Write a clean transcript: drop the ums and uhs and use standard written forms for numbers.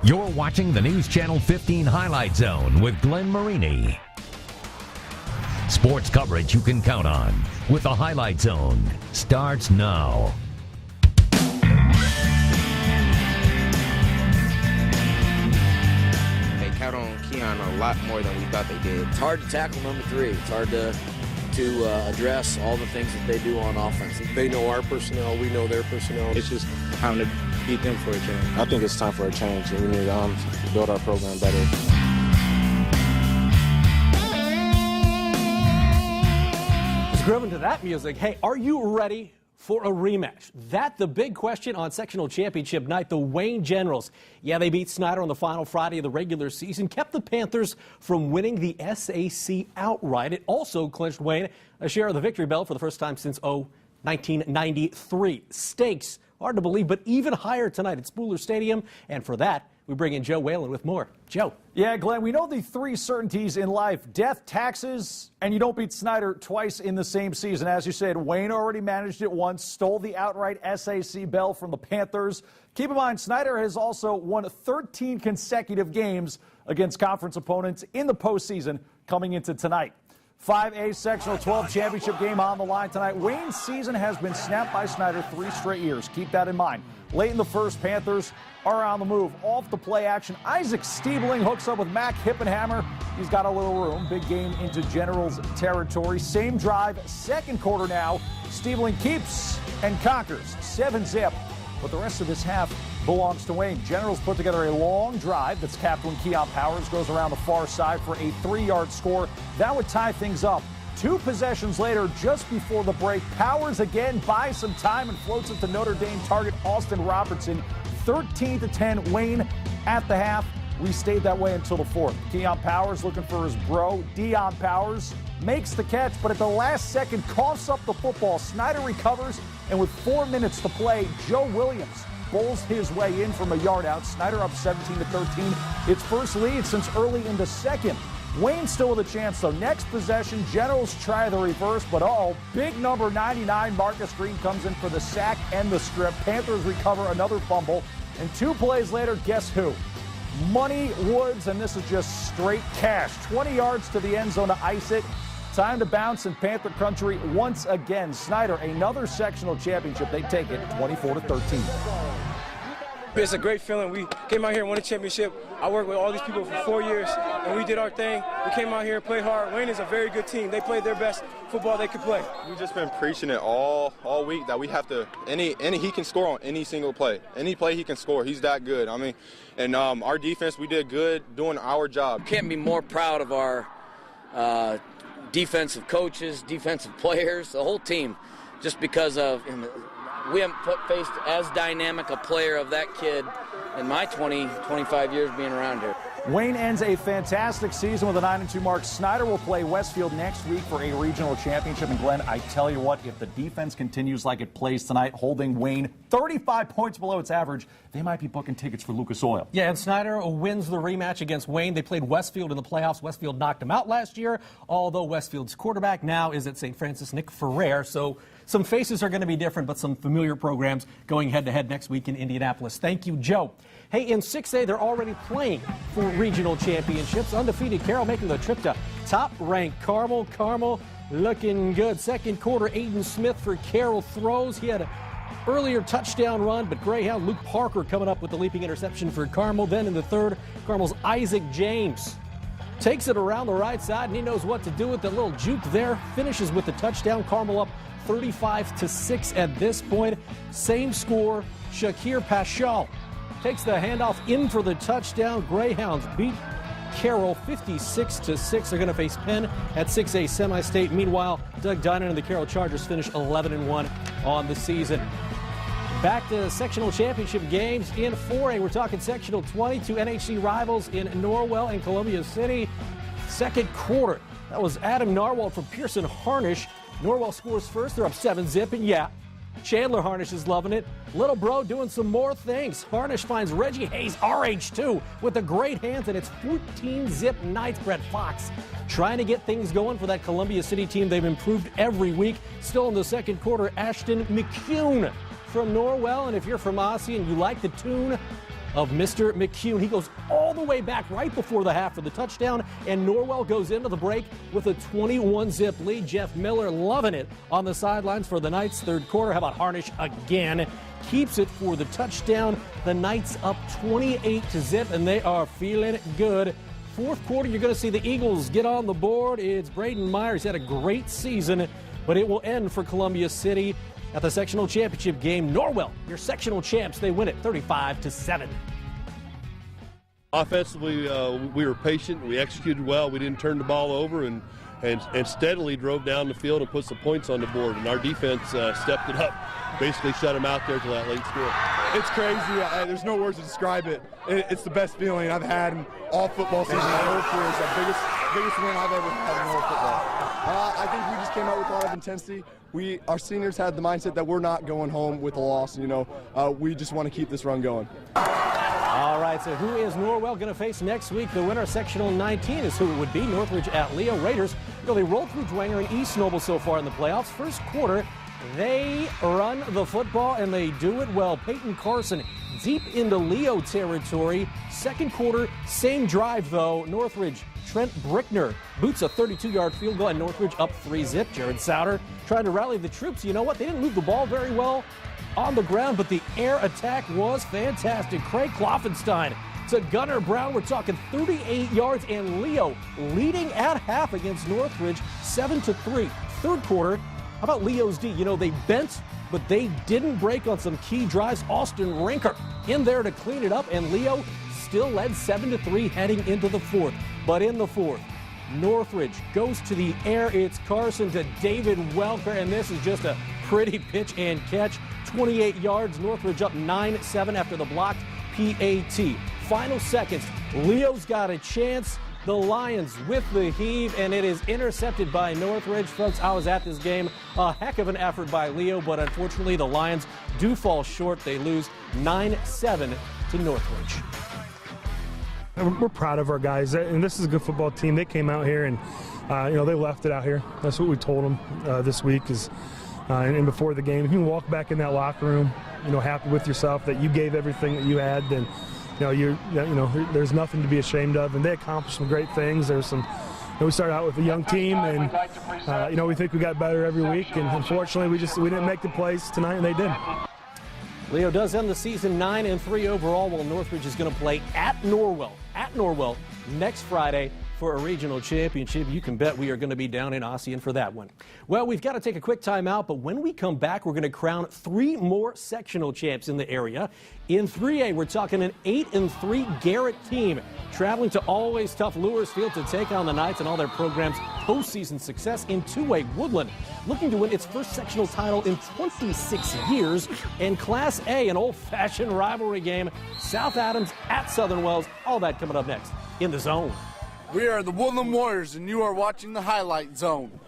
You're watching the News Channel 15 Highlight Zone with Glenn Marini. Sports coverage you can count on with the Highlight Zone starts now. They count on Keon a lot more than we thought they did. It's hard to tackle number three. It's hard to address all the things that they do on offense. They know our personnel, we know their personnel. It's just time to beat them for a change. I think it's time for a change, and we need to build our program better. Let's groove into that music. Hey, are you ready for a rematch? That's the big question on sectional championship night. The Wayne Generals, yeah, they beat Snyder on the final Friday of the regular season, kept the Panthers from winning the SAC outright. It also clinched Wayne a share of the victory belt for the first time since 1993. Stakes, hard to believe, but even higher tonight at Spooler Stadium. And for that, we bring in Joe Whalen with more. Joe. Yeah, Glenn, we know the three certainties in life: death, taxes, and you don't beat Snyder twice in the same season. As you said, Wayne already managed it once, stole the outright SAC bell from the Panthers. Keep in mind, Snyder has also won 13 consecutive games against conference opponents in the postseason coming into tonight. 5A sectional 12 championship game on the line tonight. Wayne's season has been snapped by Snyder 3 straight years. Keep that in mind. Late in the first, Panthers are on the move. Off the play action, Isaac Stiebling hooks up with Mac Hippenhammer. He's got a little room. Big game into Generals territory. Same drive, second quarter now. Stiebling keeps and conquers. 7-zip. But the rest of this half belongs to Wayne. Generals put together a long drive that's capped when Keon Powers goes around the far side for a 3-yard score. That would tie things up. 2 possessions later, just before the break, Powers again buys some time and floats it to Notre Dame target Austin Robertson. 13-10 Wayne at the half. We stayed that way until the fourth. Keon Powers looking for his bro. Deion Powers makes the catch, but at the last second coughs up the football. Snyder recovers, and with 4 minutes to play, Joe Williams bowls his way in from a yard out. Snyder up 17-13. Its first lead since early in the second. Wayne still with a chance, though. Next possession, Generals try the reverse, but big number 99, Marcus Green, comes in for the sack and the strip. Panthers recover another fumble, and 2 plays later, guess who? Money Woods, and this is just straight cash. 20 yards to the end zone to ice it. Time to bounce in Panther country once again. Snyder, another sectional championship. They take it 24-13. It's a great feeling. We came out here and won a championship. I worked with all these people for 4 years, and we did our thing. We came out here and played hard. Wayne is a very good team. They played their best football they could play. We've just been preaching it all week that we have to, he can score on any single play. Any play he can score. He's that good. I mean, and our defense, we did good doing our job. Can't be more proud of our defensive coaches, defensive players, the whole team, just because of we haven't faced as dynamic a player of that kid in my 25 years being around here. Wayne ends a fantastic season with a 9-2 mark. Snyder will play Westfield next week for a regional championship. And Glenn, I tell you what, if the defense continues like it plays tonight, holding Wayne 35 points below its average, they might be booking tickets for Lucas Oil. Yeah, and Snyder wins the rematch against Wayne. They played Westfield in the playoffs. Westfield knocked them out last year, although Westfield's quarterback now is at St. Francis, Nick Ferrer. So some faces are going to be different, but some familiar programs going head-to-head next week in Indianapolis. Thank you, Joe. Hey, in 6A, they're already playing for regional championships. Undefeated Carroll making the trip to top-ranked Carmel. Carmel looking good. Second quarter, Aiden Smith for Carroll throws. He had an earlier touchdown run, but Greyhound Luke Parker coming up with the leaping interception for Carmel. Then in the third, Carmel's Isaac James takes it around the right side, and he knows what to do with the little juke there. Finishes with the touchdown. Carmel up 35-6 at this point. Same score, Shakir Paschal takes the handoff in for the touchdown. Greyhounds beat Carroll 56-6. They're going to face Penn at 6A semi-state. Meanwhile, Doug Dinan and the Carroll Chargers finish 11-1 on the season. Back to sectional championship games in 4A. We're talking sectional 22 NHC rivals in Norwell and Columbia City. Second quarter, that was Adam Narwhal from Pearson Harnish. Norwell scores first. They're up 7-zip, and yeah, Chandler Harnish is loving it. Little bro doing some more things. Harnish finds Reggie Hayes, RH2, with the great hands, and it's 14-zip Knights. Brett Fox trying to get things going for that Columbia City team. They've improved every week. Still in the second quarter, Ashton McCune from Norwell. And if you're from Aussie and you like the tune, of Mr. McCune. He goes all the way back right before the half for the touchdown, and Norwell goes into the break with a 21-zip lead. Jeff Miller loving it on the sidelines for the Knights. Third quarter, how about Harnish again? Keeps it for the touchdown. The Knights up 28-zip, and they are feeling good. Fourth quarter, you're going to see the Eagles get on the board. It's Braden Myers. Had a great season, but it will end for Columbia City at the sectional championship game. Norwell, your sectional champs, they win it 35-7. Offensively, we were patient. We executed well. We didn't turn the ball over and steadily drove down the field and put some points on the board. And our defense stepped it up, basically shut them out there till that late score. It's crazy. There's no words to describe it. It's the best feeling I've had in all football season. My whole career is the biggest win I've ever had in all football. I think we just came out with a lot of intensity. Our seniors had the mindset that we're not going home with a loss. We just want to keep this run going. All right, so who is Norwell going to face next week? The winner of sectional 19 is who it would be. Northridge at Leo. Raiders, they rolled through Dwenger and East Noble so far in the playoffs. First quarter, they run the football, and they do it well. Peyton Carson deep into Leo territory. Second quarter, same drive, though. Northridge, Trent Brickner boots a 32-yard field goal, and Northridge up 3-zip. Jared Souter trying to rally the troops. You know what? They didn't move the ball very well on the ground, but the air attack was fantastic. Craig Kloffenstein to Gunnar Brown. We're talking 38 yards, and Leo leading at half against Northridge, 7-3. Third quarter, how about Leo's D? They bent, but they didn't break on some key drives. Austin Rinker in there to clean it up, and Leo still led 7-3 heading into the fourth. But in the fourth, Northridge goes to the air. It's Carson to David Welker, and this is just a pretty pitch and catch. 28 yards. Northridge up 9-7 after the blocked PAT. Final seconds. Leo's got a chance. The Lions with the heave, and it is intercepted by Northridge. Folks, I was at this game. A heck of an effort by Leo, but unfortunately the Lions do fall short. They lose 9-7 to Northridge. We're proud of our guys, and this is a good football team. They came out here and, they left it out here. That's what we told them this week and before the game. If you can walk back in that locker room, happy with yourself that you gave everything that you had, then, there's nothing to be ashamed of. And they accomplished some great things. There's some. We started out with a young team, and we think we got better every week. And unfortunately, we didn't make the plays tonight, and they did. Leo does end the season 9-3 overall, while Northridge is going to play at Norwell next Friday for a regional championship. You can bet we are going to be down in Ossian for that one. Well, we've got to take a quick time out, but when we come back, we're going to crown 3 more sectional champs in the area. In 3A, we're talking an 8-3 Garrett team traveling to Always Tough Lures Field to take on the Knights and all their program's postseason success. In 2A, Woodland looking to win its first sectional title in 26 years. And Class A, an old-fashioned rivalry game, South Adams at Southern Wells. All that coming up next in The Zone. We are the Woodland Warriors, and you are watching the Highlight Zone.